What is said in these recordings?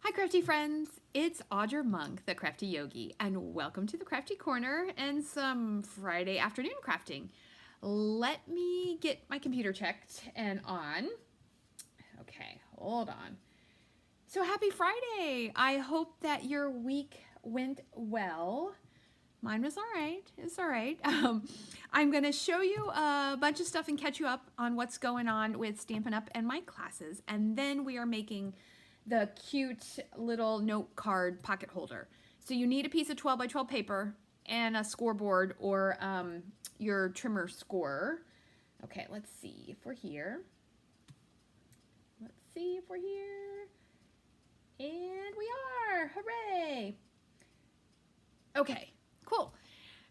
Hi crafty friends, it's Audra Monk, the Crafty Yogi, and welcome to the Crafty Corner and some Friday afternoon crafting. Let me get my computer checked and on. Okay, hold on. So happy Friday! I hope that your week went well. Mine was all right. It's all right. I'm going to show you a bunch of stuff and catch you up on what's going on with Stampin' Up! And my classes, and then we are making the cute little note card pocket holder. So you need a piece of 12 by 12 paper and a scoreboard or your trimmer score. Okay, let's see if we're here. Let's see if we're here. And we are! Hooray! Okay, cool.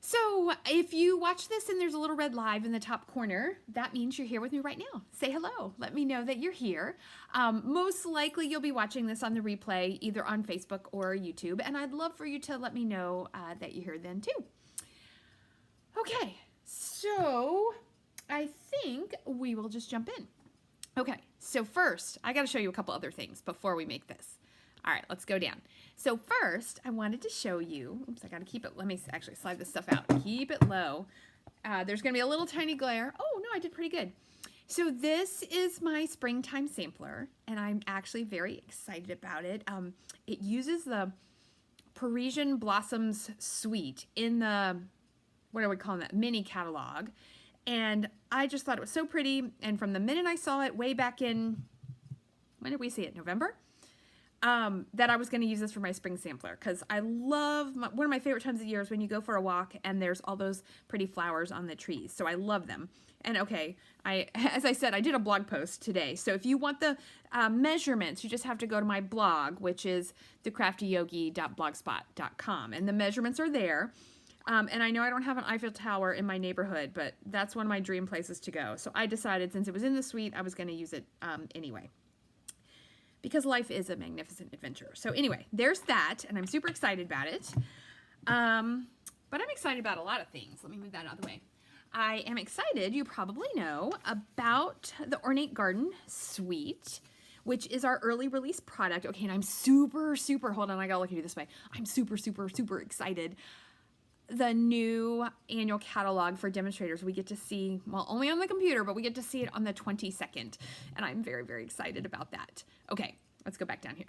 So if you watch this and there's a little red live in the top corner, that means you're here with me right now. Say hello. Let me know that you're here. Most likely you'll be watching this on the replay, either on Facebook or YouTube, and I'd love for you to let me know that you're here then too. Okay, so I think we will just jump in. Okay, so first, I gotta show you a couple other things before we make this. All right, let's go down. So first, I wanted to show you, oops, I gotta keep it, let me actually slide this stuff out. Keep it low. There's gonna be a little tiny glare. Oh no, I did pretty good. So this is my springtime sampler, and I'm actually very excited about it. It uses the Parisian Blossoms Suite in the, what are we calling that, mini catalog. And I just thought it was so pretty, and from the minute I saw it way back in, when did we see it, November? That I was going to use this for my spring sampler, because I love, one of my favorite times of the year is when you go for a walk and there's all those pretty flowers on the trees. So I love them. And okay, as I said, I did a blog post today. So if you want the measurements, you just have to go to my blog, which is thecraftyyogi.blogspot.com. And the measurements are there. And I know I don't have an Eiffel Tower in my neighborhood, but that's one of my dream places to go. So I decided, since it was in the suite, I was going to use it anyway, because life is a magnificent adventure. So anyway, there's that, and I'm super excited about it. But I'm excited about a lot of things. Let me move that out of the way. I am excited, you probably know, about the Ornate Garden Suite, which is our early release product. Okay, and I'm super, hold on, I gotta look at you this way. I'm super excited. The new annual catalog for demonstrators we get to see, well, only on the computer, but we get to see it on the 22nd. And I'm very excited about that. Okay, let's go back down here.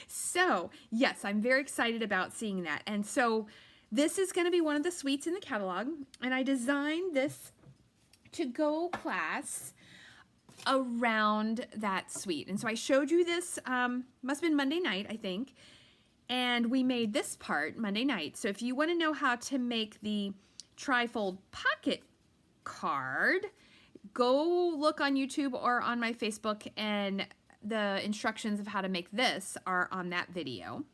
So, yes, I'm very excited about seeing that. And so this is going to be one of the suites in the catalog. And I designed this to-go class around that suite. And so I showed you this, must have been Monday night, I think. And we made this part Monday night. So if you want to know how to make the trifold pocket card, go look on YouTube or on my Facebook, and the instructions of how to make this are on that video.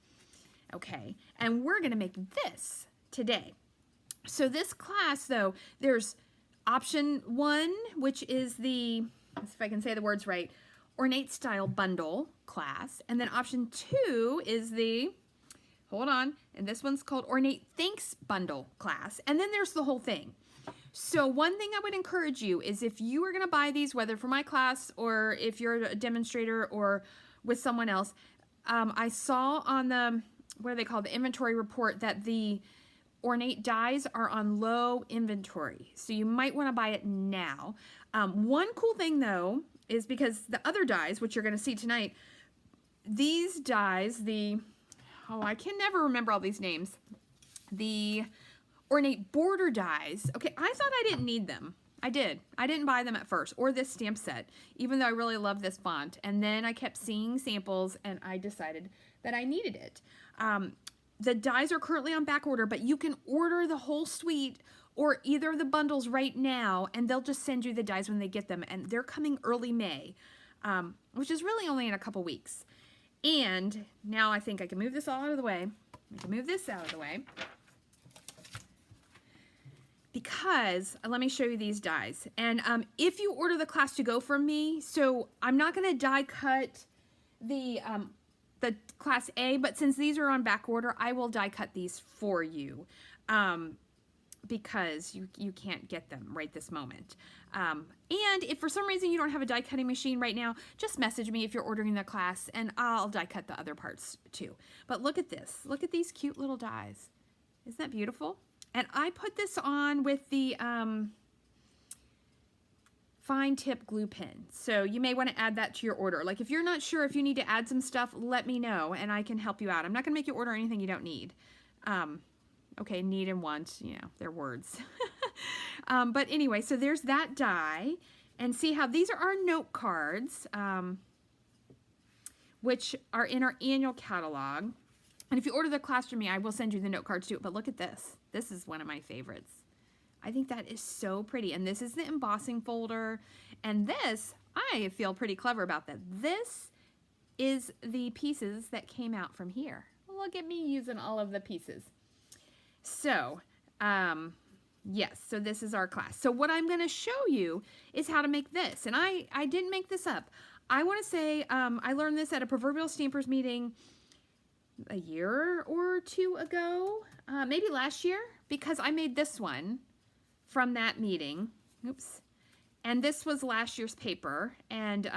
Okay, and we're going to make this today. So this class, though, there's option 1, which is the, let's see if I can say the words right, Ornate Style Bundle class. And then option 2 is the, hold on, and this one's called Ornate Thanks Bundle class. And then there's the whole thing. So one thing I would encourage you is, if you are going to buy these, whether for my class or if you're a demonstrator or with someone else, I saw on the, what are they called, the inventory report, that the ornate dies are on low inventory. So you might want to buy it now. One cool thing, though, is because the other dies, which you're going to see tonight, these dies, the, oh, I can never remember all these names. The ornate border dies. Okay, I thought I didn't need them. I did. I didn't buy them at first, or this stamp set, even though I really love this font. And then I kept seeing samples, and I decided that I needed it. The dies are currently on back order, but you can order the whole suite or either of the bundles right now, and they'll just send you the dies when they get them. And they're coming early May, which is really only in a couple weeks. And now I think I can move this all out of the way. I can move this out of the way, because let me show you these dies. And if you order the class to go from me, so I'm not going to die cut the class A, but since these are on back order, I will die cut these for you. because you can't get them right this moment. And if for some reason you don't have a die cutting machine right now, just message me if you're ordering the class and I'll die cut the other parts too. But look at this. Look at these cute little dies. Isn't that beautiful? And I put this on with the fine tip glue pen. So you may want to add that to your order. Like if you're not sure if you need to add some stuff, let me know and I can help you out. I'm not going to make you order anything you don't need. Okay, need and want, you know, they're words. But anyway, so there's that die. And see how these are our note cards, which are in our annual catalog. And if you order the class from me, I will send you the note cards too. But look at this. This is one of my favorites. I think that is so pretty. And this is the embossing folder. And this, I feel pretty clever about that. This is the pieces that came out from here. Look at me using all of the pieces. So, yes, so this is our class. So what I'm going to show you is how to make this. And I didn't make this up. I want to say I learned this at a proverbial stampers meeting a year or two ago, maybe last year, because I made this one from that meeting. Oops. And this was last year's paper. And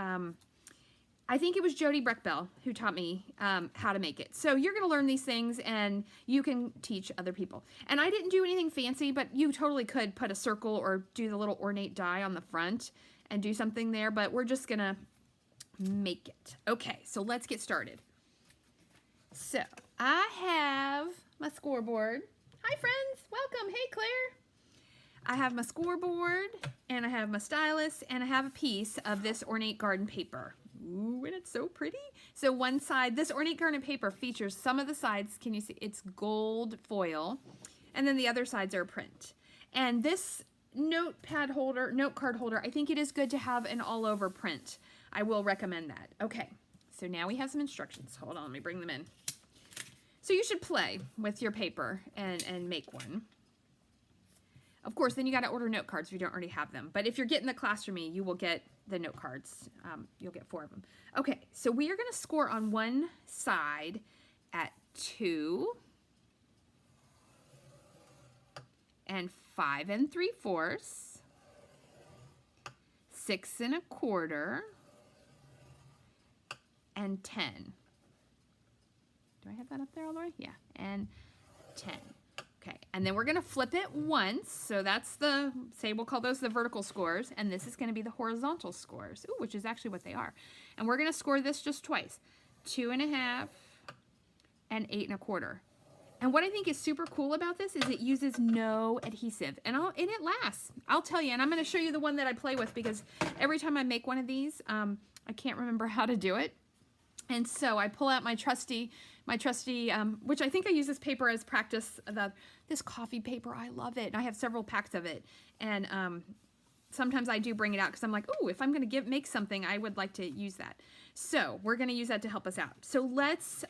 I think it was Jody Breckbell who taught me how to make it. So you're going to learn these things and you can teach other people. And I didn't do anything fancy, but you totally could put a circle or do the little ornate die on the front and do something there. But we're just going to make it. Okay, so let's get started. So I have my scoreboard. Hi, friends. Welcome. Hey, Claire. I have my scoreboard, and I have my stylus, and I have a piece of this ornate garden paper. Ooh, and it's so pretty. So one side, this ornate garden paper features some of the sides. Can you see? It's gold foil, and then the other sides are print. And this notepad holder, note card holder, I think it is good to have an all-over print. I will recommend that. Okay, so now we have some instructions. Hold on, let me bring them in. So you should play with your paper and make one. Of course, then you got to order note cards if you don't already have them. But if you're getting the class from me, you will get the note cards. You'll get 4 of them. Okay, so we are going to score on one side at 2 and 5 3/4, 6 1/4, and 10. Do I have that up there all the way? Yeah, and 10. Okay, and then we're going to flip it once. So that's the, say we'll call those the vertical scores, and this is going to be the horizontal scores, ooh, which is actually what they are. And we're going to score this just twice, 2 1/2 and 8 1/4. And what I think is super cool about this is it uses no adhesive, and it lasts. I'll tell you, and I'm going to show you the one that I play with because every time I make one of these, I can't remember how to do it. And so I pull out my trusty, which I think I use this paper as practice, this coffee paper. I love it. And I have several packs of it. And sometimes I do bring it out because I'm like, oh, if I'm going to make something, I would like to use that. So we're going to use that to help us out. So let's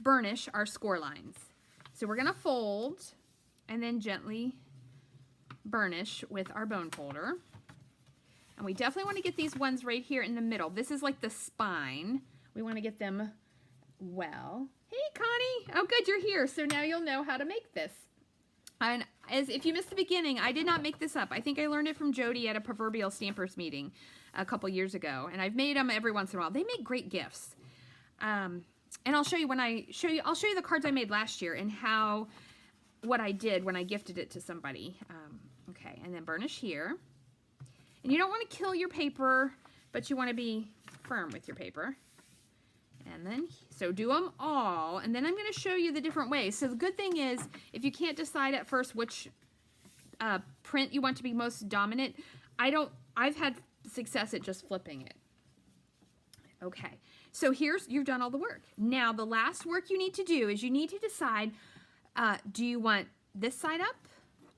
burnish our score lines. So we're going to fold and then gently burnish with our bone folder. And we definitely want to get these ones right here in the middle. This is like the spine. We want to get them well. Hey, Connie. Oh, good, you're here. So now you'll know how to make this. And if you missed the beginning, I did not make this up. I think I learned it from Jody at a proverbial stampers meeting a couple years ago. And I've made them every once in a while. They make great gifts. And I'll show you I'll show you the cards I made last year and what I did when I gifted it to somebody. Okay, and then burnish here. And you don't want to kill your paper, but you want to be firm with your paper. And then, so do them all, and then I'm going to show you the different ways. So the good thing is, if you can't decide at first which print you want to be most dominant, I've had success at just flipping it. Okay, so you've done all the work. Now the last work you need to do is you need to decide, do you want this side up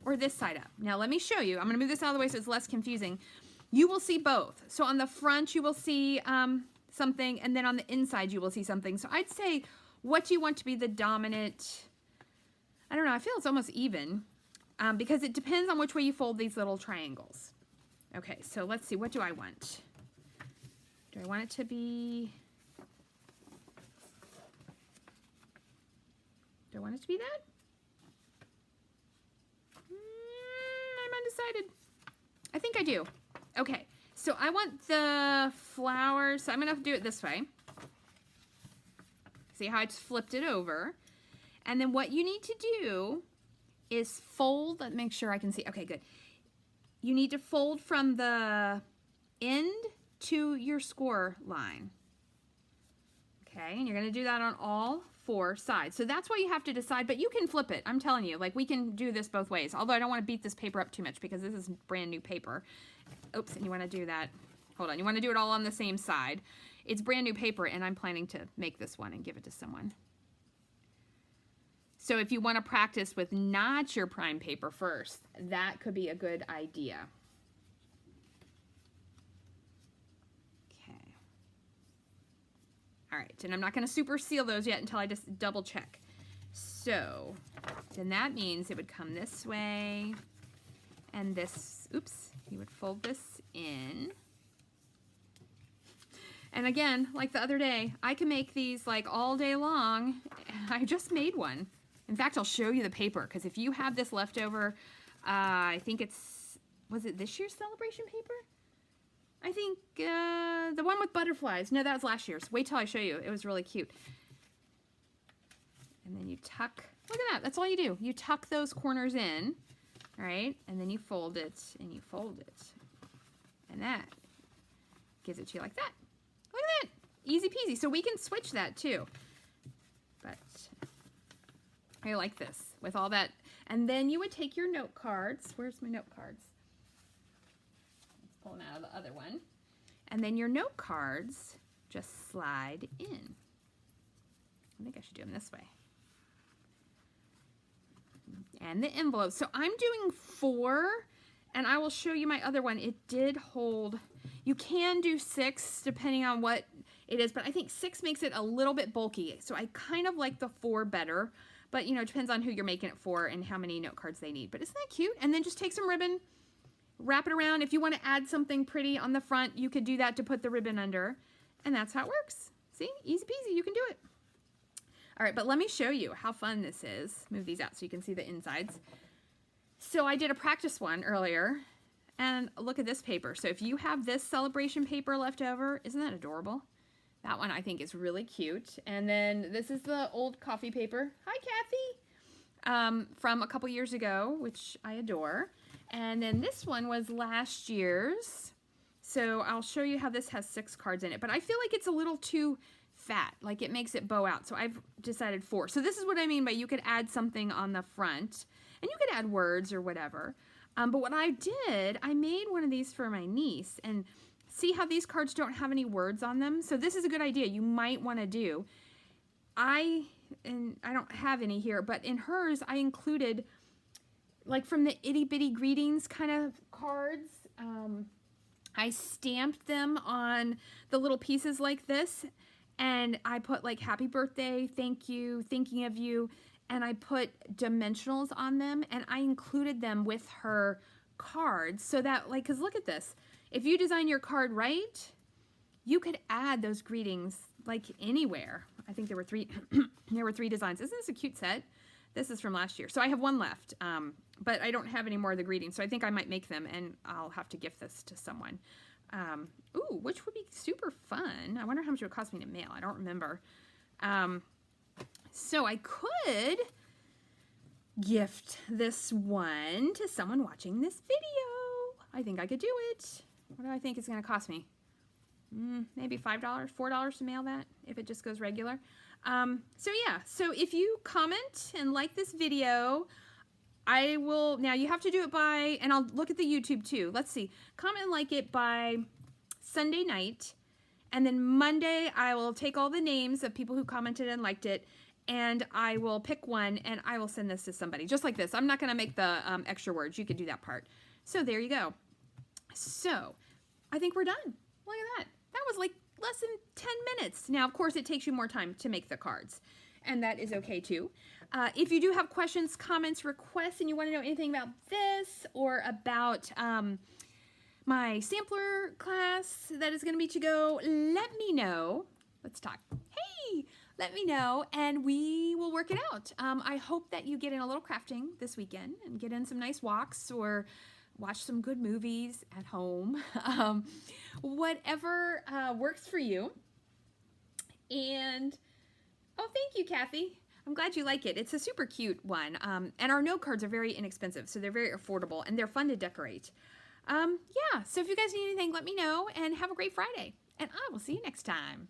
or this side up? Now let me show you. I'm going to move this out of the way so it's less confusing. You will see both. So on the front you will see something, and then on the inside you will see something. So I'd say, what do you want to be the dominant? I don't know, I feel it's almost even because it depends on which way you fold these little triangles. Okay, so let's see, what do I want? Do I want it to be, I'm undecided. I think I do. Okay, so I want the flowers, so I'm gonna do it this way. See how I just flipped it over? And then what you need to do is fold, let me make sure I can see. Okay, good. You need to fold from the end to your score line. Okay, and you're gonna do that on all 4 sides. So that's why you have to decide, but you can flip it. I'm telling you, like we can do this both ways. Although I don't want to beat this paper up too much because this is brand new paper. Oops, and you want to do that. Hold on, you want to do it all on the same side. It's brand new paper and I'm planning to make this one and give it to someone. So if you want to practice with not your prime paper first, that could be a good idea. Okay. All right, and I'm not going to super seal those yet until I just double check. So then that means it would come this way and this, oops, you would fold this in. And again, like the other day, I can make these like all day long. I just made one. In fact, I'll show you the paper because if you have this leftover, I think it's, was it this year's celebration paper? I think the one with butterflies. No, that was last year's. Wait till I show you. It was really cute. And then you tuck, look at that. That's all you do. You tuck those corners in, all right? And then you fold it and you fold it. And that gives it to you like that. Look at that. Easy peasy. So we can switch that too. But I like this with all that. And then you would take your note cards. Where's my note cards? Let's pull them out of the other one. And then your note cards just slide in. I think I should do them this way. And the envelope. So I'm doing 4, and I will show you my other one. It did hold. You can do 6 depending on what it is, but I think 6 makes it a little bit bulky. So I kind of like the 4 better, but you know, it depends on who you're making it for and how many note cards they need. But isn't that cute? And then just take some ribbon, wrap it around. If you want to add something pretty on the front, you could do that to put the ribbon under. And that's how it works. See? Easy peasy. You can do it. All right, but let me show you how fun this is. Move these out so you can see the insides. So I did a practice one earlier, and look at this paper. So if you have this celebration paper left over, isn't that adorable? That one I think is really cute. And then this is the old coffee paper. Hi, Kathy. From a couple years ago, which I adore. And then this one was last year's. So I'll show you how this has 6 cards in it. But I feel like it's a little too fat, like it makes it bow out. So I've decided 4. So this is what I mean by you could add something on the front, and you could add words or whatever. But what I did, I made one of these for my niece, and see how these cards don't have any words on them? So this is a good idea you might want to do. I don't have any here, but in hers I included like from the itty bitty greetings kind of cards. I stamped them on the little pieces like this, and I put like happy birthday, thank you, thinking of you, and I put dimensionals on them, and I included them with her cards so that, like, because look at this. If you design your card right, you could add those greetings like anywhere. I think there were 3 there were 3 designs. Isn't this a cute set? This is from last year. So I have one left, but I don't have any more of the greetings. So I think I might make them, and I'll have to gift this to someone. Ooh, which would be super fun. I wonder how much it would cost me to mail. I don't remember. So I could gift this one to someone watching this video. I think I could do it. What do I think it's going to cost me? Maybe $5, $4 to mail that if it just goes regular. So yeah, so if you comment and like this video, I will, now you have to do it by, and I'll look at the YouTube too. Let's see, comment and like it by Sunday night. And then Monday, I will take all the names of people who commented and liked it, and I will pick one, and I will send this to somebody, just like this. I'm not going to make the extra words. You could do that part. So there you go. So I think we're done. Look at that. That was like less than 10 minutes. Now, of course, it takes you more time to make the cards, and that is okay too. If you do have questions, comments, requests, and you want to know anything about this or about my sampler class that is going to be to go, let me know. Let's talk. Hey, let me know and we will work it out. I hope that you get in a little crafting this weekend and get in some nice walks or watch some good movies at home. Whatever works for you. And, oh, thank you, Kathy. I'm glad you like it. It's a super cute one. And our note cards are very inexpensive, so they're very affordable and they're fun to decorate. Yeah, so if you guys need anything, let me know and have a great Friday. And I will see you next time.